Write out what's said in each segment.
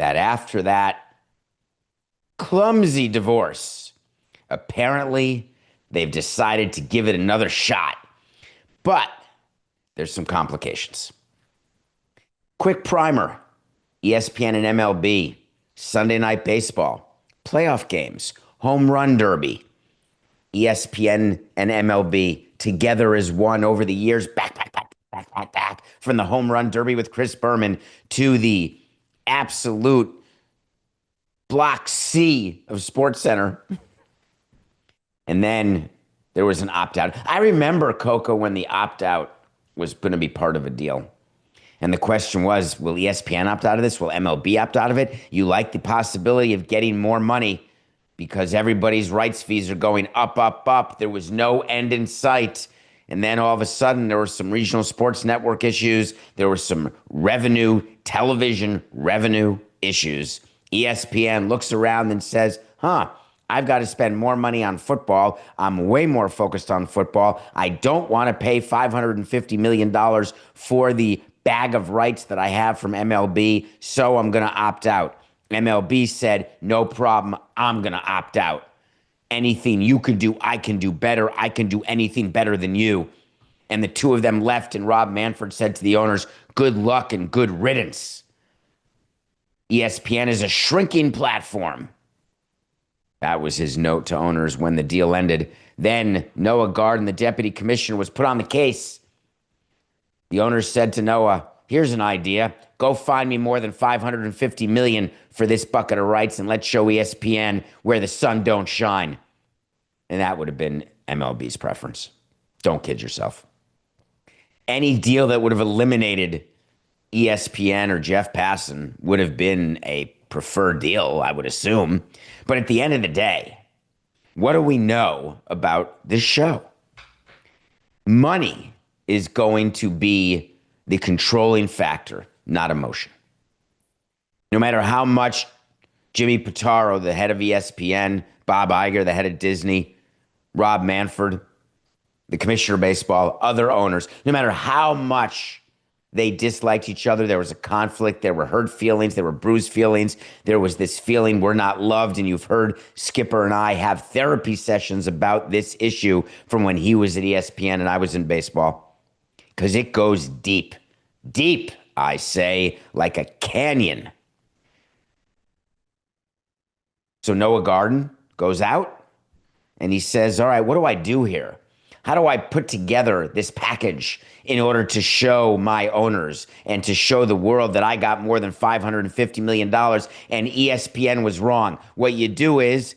that after that clumsy divorce, apparently they've decided to give it another shot. But there's some complications. Quick primer: ESPN and MLB, Sunday Night Baseball, playoff games, home run derby. ESPN and MLB together as one over the years, back, from the home run derby with Chris Berman to the absolute Block C of SportsCenter. And then there was an opt-out. I remember, Coco, when the opt-out was going to be part of a deal. And the question was, will ESPN opt out of this? Will MLB opt out of it? You like the possibility of getting more money because everybody's rights fees are going up, up, up. There was no end in sight. And then all of a sudden, there were some regional sports network issues. There were some television revenue issues. ESPN looks around and says, I've got to spend more money on football. I'm way more focused on football. I don't want to pay $550 million for the bag of rights that I have from MLB, so I'm going to opt out. MLB said, no problem, I'm going to opt out. Anything you can do, I can do better. I can do anything better than you. And the two of them left, and Rob Manfred said to the owners, good luck and good riddance. ESPN is a shrinking platform. That was his note to owners when the deal ended. Then Noah Garden, the deputy commissioner, was put on the case. The owners said to Noah, here's an idea. Go find me more than $550 million for this bucket of rights and let's show ESPN where the sun don't shine. And that would have been MLB's preference. Don't kid yourself. Any deal that would have eliminated ESPN or Jeff Passan would have been a preferred deal, I would assume. But at the end of the day, what do we know about this show? Money is going to be the controlling factor, not emotion. No matter how much Jimmy Pitaro, the head of ESPN, Bob Iger, the head of Disney, Rob Manfred, the commissioner of baseball, other owners, no matter how much they disliked each other, there was a conflict, there were hurt feelings, there were bruised feelings, there was this feeling we're not loved, and you've heard Skipper and I have therapy sessions about this issue from when he was at ESPN and I was in baseball. Because it goes deep, deep, I say, like a canyon. So Noah Garden goes out and he says, all right, what do I do here? How do I put together this package in order to show my owners and to show the world that I got more than $550 million and ESPN was wrong? What you do is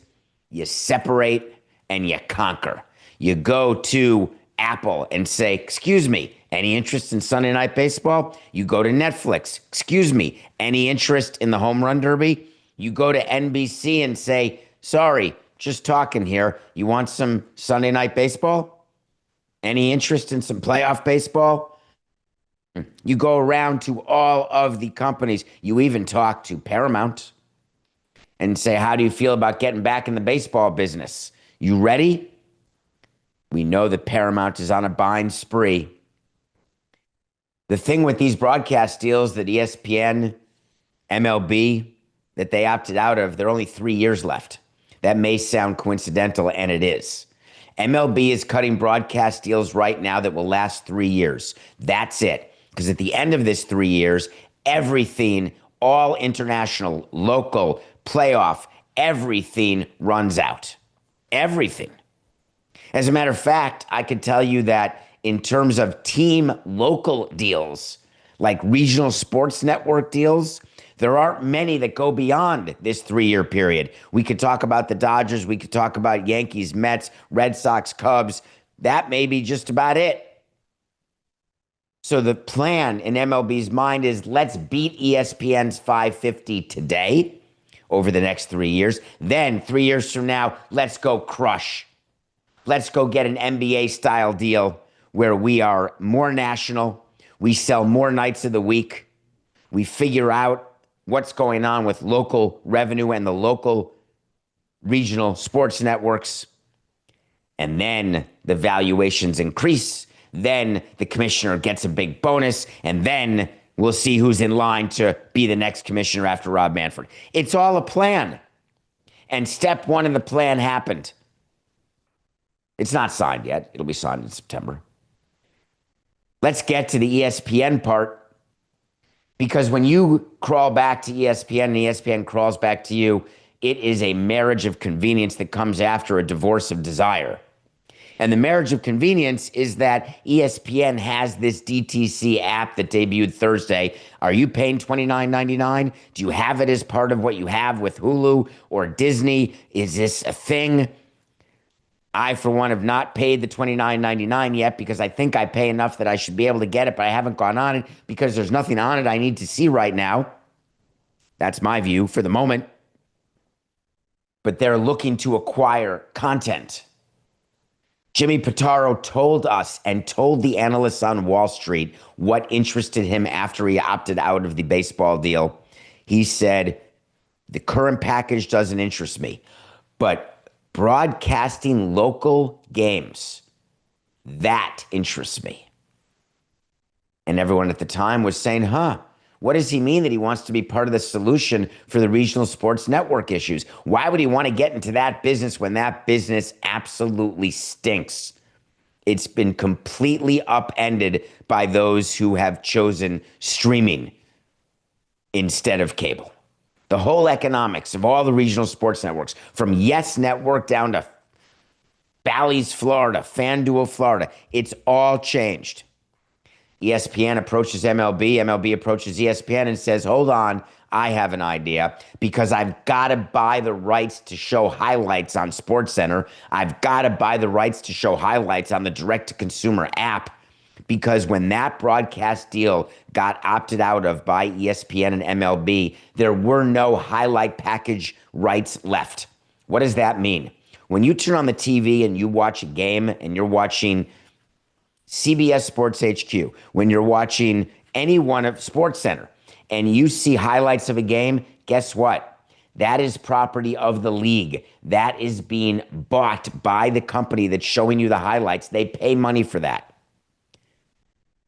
you separate and you conquer. You go to Apple and say, excuse me, any interest in Sunday Night Baseball? You go to Netflix. Excuse me, any interest in the home run derby? You go to NBC and say, sorry, just talking here. You want some Sunday Night Baseball? Any interest in some playoff baseball? You go around to all of the companies. You even talk to Paramount and say, how do you feel about getting back in the baseball business? You ready? We know that Paramount is on a buying spree. The thing with these broadcast deals that ESPN, MLB, that they opted out of, there are only 3 years left. That may sound coincidental, and it is. MLB is cutting broadcast deals right now that will last 3 years. That's it. Because at the end of this 3 years, everything, all international, local, playoff, everything runs out. Everything. As a matter of fact, I could tell you that in terms of team local deals, like regional sports network deals, there aren't many that go beyond this 3-year period. We could talk about the Dodgers. We could talk about Yankees, Mets, Red Sox, Cubs. That may be just about it. So the plan in MLB's mind is let's beat ESPN's 550 today over the next 3 years. Then 3 years from now, let's go crush. Let's go get an NBA-style deal where we are more national. We sell more nights of the week. We figure out what's going on with local revenue and the local regional sports networks. And then the valuations increase. Then the commissioner gets a big bonus. And then We'll see who's in line to be the next commissioner after Rob Manfred. It's all a plan. And step one in the plan happened. It's not signed yet. It'll be signed in September. Let's get to the ESPN part. Because when you crawl back to ESPN and ESPN crawls back to you, it is a marriage of convenience that comes after a divorce of desire. And the marriage of convenience is that ESPN has this DTC app that debuted Thursday. Are you paying $29.99? Do you have it as part of what you have with Hulu or Disney? Is this a thing? I, for one, have not paid the $29.99 yet because I think I pay enough that I should be able to get it, but I haven't gone on it because there's nothing on it I need to see right now. That's my view for the moment. But they're looking to acquire content. Jimmy Pitaro told us and told the analysts on Wall Street what interested him after he opted out of the baseball deal. He said, the current package doesn't interest me, but broadcasting local games, that interests me. And everyone at the time was saying, what does he mean that he wants to be part of the solution for the regional sports network issues? Why would he want to get into that business when that business absolutely stinks? It's been completely upended by those who have chosen streaming instead of cable. The whole economics of all the regional sports networks, from Yes Network down to Bally's, Florida, FanDuel, Florida, it's all changed. ESPN approaches MLB, MLB approaches ESPN and says, hold on, I have an idea because I've got to buy the rights to show highlights on SportsCenter. I've got to buy the rights to show highlights on the direct-to-consumer app because when that broadcast deal got opted out of by ESPN and MLB, there were no highlight package rights left. What does that mean? When you turn on the TV and you watch a game and you're watching CBS Sports HQ, when you're watching any one of SportsCenter and you see highlights of a game, guess what? That is property of the league. That is being bought by the company that's showing you the highlights. They pay money for that.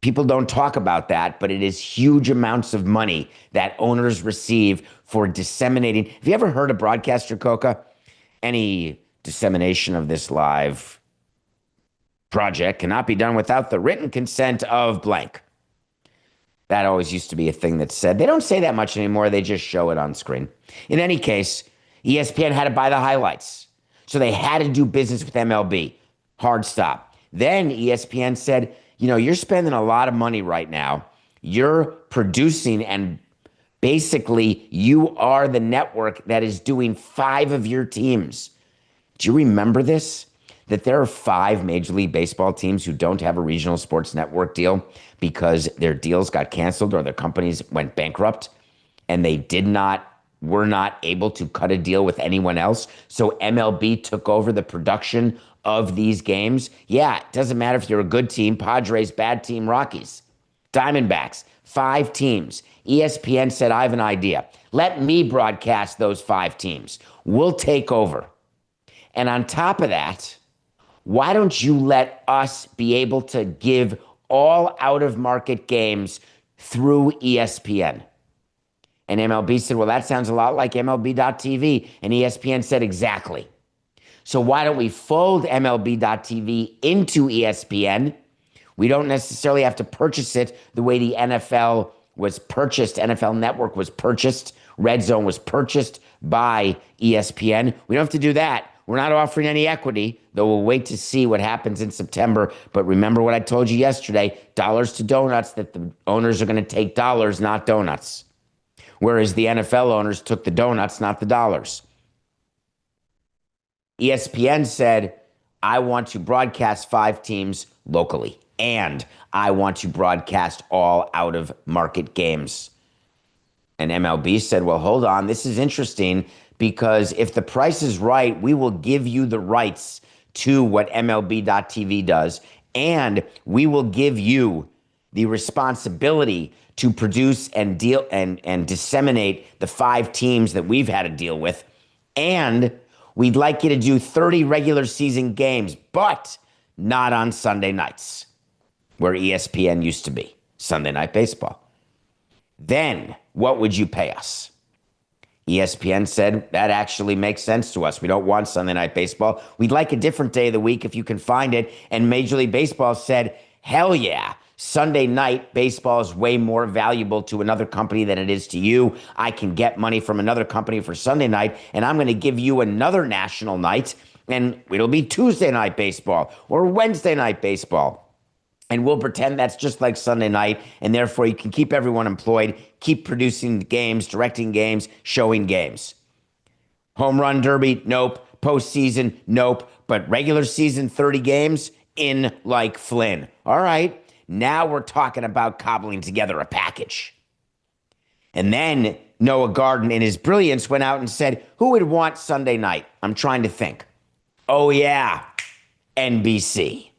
People don't talk about that, but it is huge amounts of money that owners receive for disseminating. Have you ever heard a broadcaster, Coca? Any dissemination of this live project cannot be done without the written consent of blank. That always used to be a thing that's said. They don't say that much anymore. They just show it on screen. In any case, ESPN had to buy the highlights. So they had to do business with MLB. Hard stop. Then ESPN said, you're spending a lot of money right now. You're producing and basically you are the network that is doing 5 of your teams. Do you remember this? That there are 5 Major League Baseball teams who don't have a regional sports network deal because their deals got canceled or their companies went bankrupt and they were not able to cut a deal with anyone else. So MLB took over the production of these games. Yeah, it doesn't matter if you're a good team, Padres, bad team, Rockies, Diamondbacks, 5 teams. ESPN said, I have an idea. Let me broadcast those 5 teams. We'll take over. And on top of that, why don't you let us be able to give all out-of-market games through ESPN? And MLB said, well, that sounds a lot like MLB.TV. And ESPN said, exactly. So why don't we fold MLB.TV into ESPN? We don't necessarily have to purchase it the way the NFL was purchased. NFL Network was purchased. Red Zone was purchased by ESPN. We don't have to do that. We're not offering any equity, though we'll wait to see what happens in September. But remember what I told you yesterday, dollars to donuts, that the owners are going to take dollars, not donuts. Whereas the NFL owners took the donuts, not the dollars. ESPN said, I want to broadcast 5 teams locally, and I want to broadcast all out-of-market games. And MLB said, well, hold on, this is interesting, because if the price is right, we will give you the rights to what MLB.TV does, and we will give you the responsibility to produce and deal and disseminate the 5 teams that we've had to deal with. And we'd like you to do 30 regular season games, but not on Sunday nights, where ESPN used to be, Sunday Night Baseball. then what would you pay us? ESPN said that actually makes sense to us. We don't want Sunday Night Baseball. We'd like a different day of the week if you can find it. And Major League Baseball said, hell yeah. Sunday night baseball is way more valuable to another company than it is to you. I can get money from another company for Sunday night, and I'm going to give you another national night, and it'll be Tuesday night baseball or Wednesday night baseball. And we'll pretend that's just like Sunday night, and therefore you can keep everyone employed, keep producing games, directing games, showing games. Home run derby, nope. Postseason, nope. But regular season, 30 games, in like Flynn. All right, now we're talking about cobbling together a package. And then Noah Garden, in his brilliance, went out and said, who would want Sunday night? I'm trying to think. Oh, yeah, NBC.